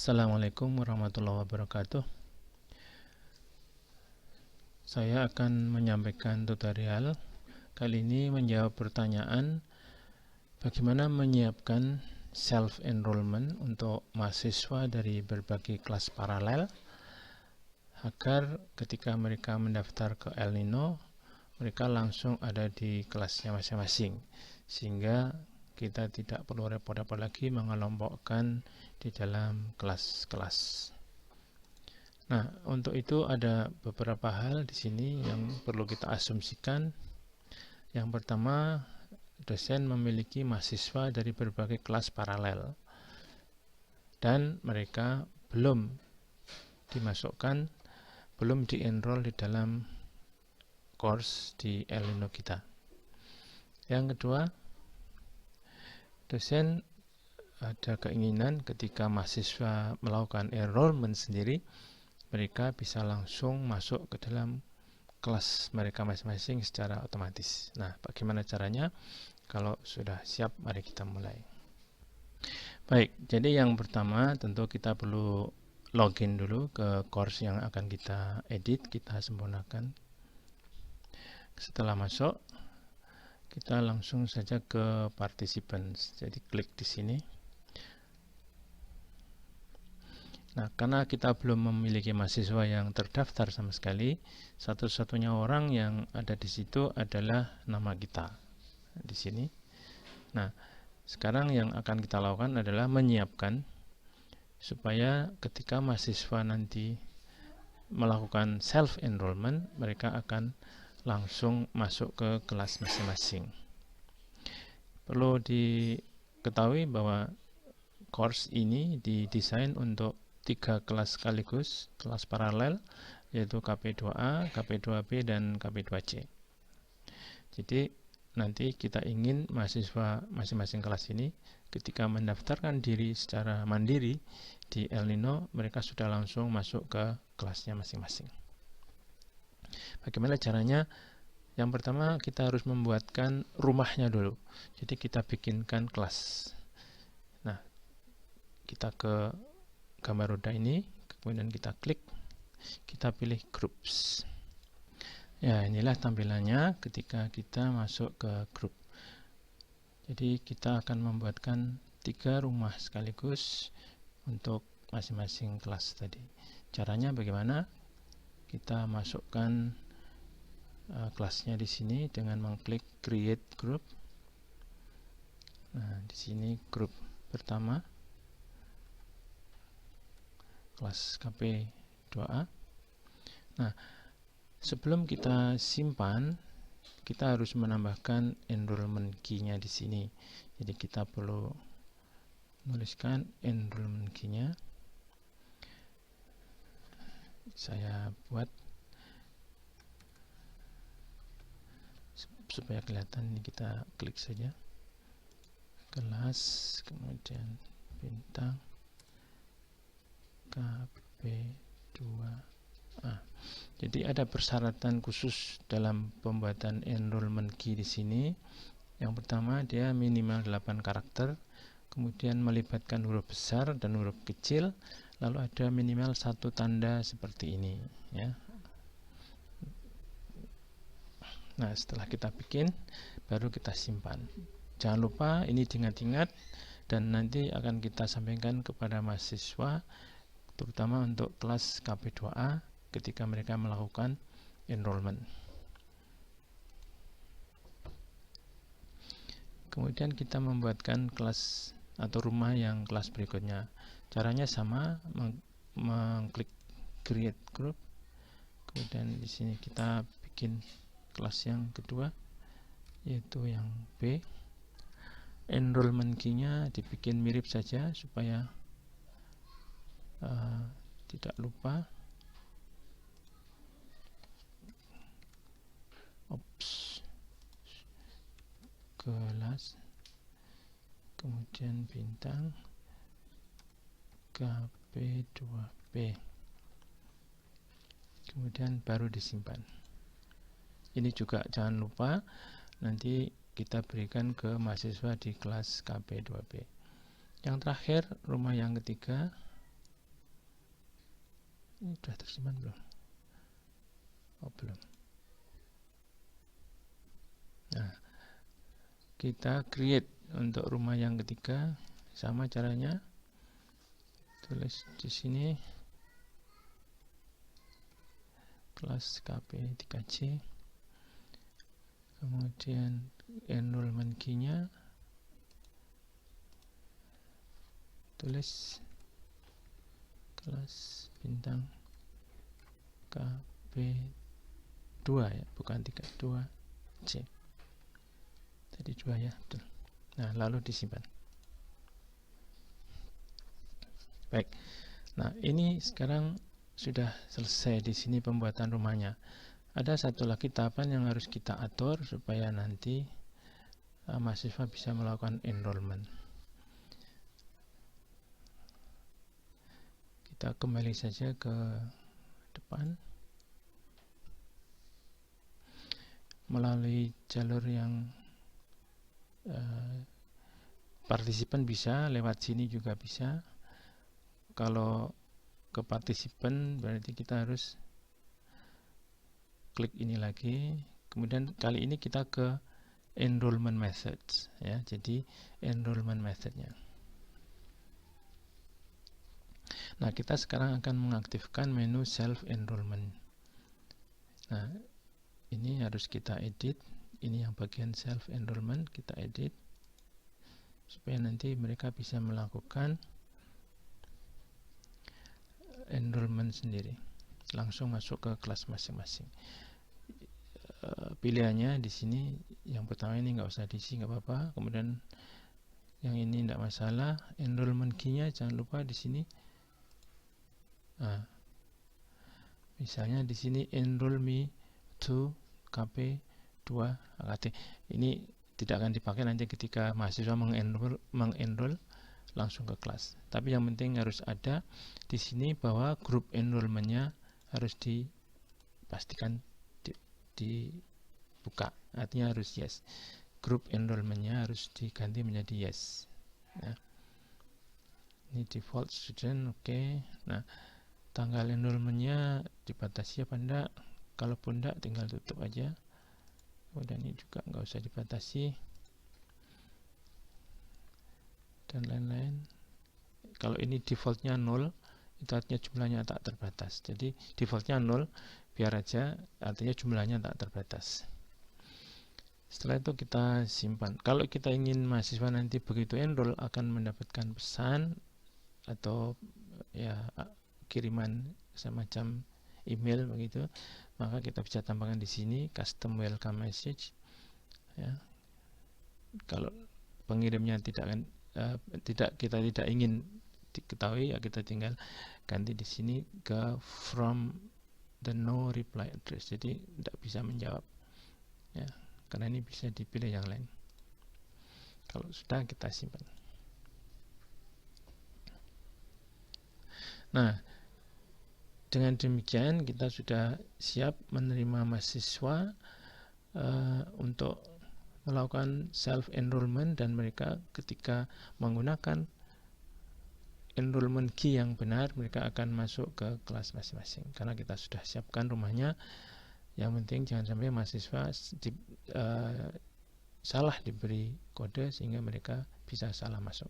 Assalamualaikum warahmatullahi wabarakatuh. Saya akan menyampaikan tutorial. Kali ini menjawab pertanyaan bagaimana menyiapkan self-enrollment untuk mahasiswa dari berbagai kelas paralel agar ketika mereka mendaftar ke El Nino, mereka langsung ada di kelasnya masing-masing, sehingga kita tidak perlu repot-repot lagi mengelompokkan di dalam kelas-kelas. Nah, untuk itu ada beberapa hal di sini yang perlu kita asumsikan. Yang pertama, dosen memiliki mahasiswa dari berbagai kelas paralel dan mereka belum dimasukkan, belum di-enroll di dalam course di El Nino kita. Yang kedua, dosen ada keinginan ketika mahasiswa melakukan enrollment sendiri, mereka bisa langsung masuk ke dalam kelas mereka masing-masing secara otomatis. Nah, bagaimana caranya? Kalau sudah siap, mari kita mulai. Baik, jadi yang pertama tentu kita perlu login dulu ke course yang akan kita edit, kita sempurnakan. Setelah masuk, kita langsung saja ke participants. Jadi klik di sini. Nah, karena kita belum memiliki mahasiswa yang terdaftar sama sekali, satu-satunya orang yang ada di situ adalah nama kita di sini. Nah, sekarang yang akan kita lakukan adalah menyiapkan supaya ketika mahasiswa nanti melakukan self-enrollment, mereka akan langsung masuk ke kelas masing-masing. Perlu diketahui bahwa course ini didesain untuk 3 kelas sekaligus, kelas paralel, yaitu KP2A, KP2B, dan KP2C. Jadi nanti kita ingin mahasiswa masing-masing kelas ini ketika mendaftarkan diri secara mandiri di El Nino, mereka sudah langsung masuk ke kelasnya masing-masing. Bagaimana caranya? Yang pertama, kita harus membuatkan rumahnya dulu. Jadi kita bikinkan kelas. Nah, kita ke gambar roda ini, kemudian kita klik, kita pilih groups. Ya, inilah tampilannya ketika kita masuk ke grup. Jadi kita akan membuatkan 3 rumah sekaligus untuk masing-masing kelas tadi. Caranya bagaimana? Kita masukkan kelasnya di sini dengan mengklik create group. Nah, di sini grup pertama, kelas KP2A. Nah, sebelum kita simpan, kita harus menambahkan enrollment key-nya di sini. Jadi kita perlu menuliskan enrollment key-nya. Saya buat supaya kelihatan, ini kita klik saja. Kelas, kemudian bintang, KP2A. Jadi ada persyaratan khusus dalam pembuatan enrollment key di sini. Yang pertama, dia minimal 8 karakter, kemudian melibatkan huruf besar dan huruf kecil, lalu ada minimal 1 tanda seperti ini, ya. Nah, setelah kita bikin, baru kita simpan. Jangan lupa ini diingat-ingat dan nanti akan kita sampaikan kepada mahasiswa, terutama untuk kelas KP2A ketika mereka melakukan enrollment. Kemudian kita membuatkan kelas atau rumah yang kelas berikutnya. Caranya sama, mengklik create group. Kemudian di sini kita bikin kelas yang kedua, yaitu yang B. Enrollment key-nya dibikin mirip saja supaya tidak lupa. Kelas, kemudian bintang, KP2B, kemudian baru disimpan. Ini juga jangan lupa nanti kita berikan ke mahasiswa di kelas KP2B. Yang terakhir, rumah yang ketiga, Ini sudah tersimpan belum? Oh, belum. Nah, kita create untuk rumah yang ketiga. Sama caranya. Tulis di sini kelas KP 3C. Kemudian enrollment key-nya tulis kelas bintang KP2 ya, bukan 32C. Tadi 2 ya, betul. Nah, lalu disimpan. Baik. Nah, ini sekarang sudah selesai di sini pembuatan rumahnya. Ada satu lagi tahapan yang harus kita atur supaya nanti mahasiswa bisa melakukan enrollment. Kita kembali saja ke depan. Melalui jalur yang partisipan bisa, lewat sini juga bisa. Kalau ke partisipan berarti kita harus klik ini lagi, kemudian kali ini kita ke enrollment methods ya. Jadi enrollment methodnya. Nah, kita sekarang akan mengaktifkan menu self enrollment. Nah, ini harus kita edit. Ini yang bagian self enrollment kita edit supaya nanti mereka bisa melakukan enrollment sendiri, langsung masuk ke kelas masing-masing. Pilihannya di sini yang pertama ini nggak usah diisi, nggak apa-apa. Kemudian yang ini tidak masalah. Enrollment key-nya jangan lupa di sini. Nah, misalnya di sini enroll me to KP2 AKT. Ini tidak akan dipakai nanti ketika mahasiswa mengenroll langsung ke kelas. Tapi yang penting harus ada di sini bahwa grup enrollment-nya harus dipastikan dibuka, artinya harus yes. Grup enrollment-nya harus diganti menjadi yes. Nah, ini default student, oke. Nah, tanggal enrollment-nya dibatasi apa enggak? Kalaupun enggak, tinggal tutup aja. Kemudian ini juga nggak usah dibatasi dan lain-lain. Kalau ini defaultnya 0, itu artinya jumlahnya tak terbatas. Jadi defaultnya 0, biar aja, artinya jumlahnya tak terbatas. Setelah itu kita simpan. Kalau kita ingin mahasiswa nanti begitu enroll akan mendapatkan pesan atau ya kiriman semacam email begitu, maka kita bisa tambahkan di sini custom welcome message. Ya. Kalau pengirimnya kita tidak ingin diketahui, ya kita tinggal ganti di sini ke from the no reply address. Jadi tidak bisa menjawab. Ya. Karena ini bisa dipilih yang lain. Kalau sudah, kita simpan. Nah, dengan demikian kita sudah siap menerima mahasiswa untuk melakukan self enrollment, dan mereka ketika menggunakan enrollment key yang benar, mereka akan masuk ke kelas masing-masing karena kita sudah siapkan rumahnya. Yang penting jangan sampai mahasiswa salah diberi kode sehingga mereka bisa salah masuk.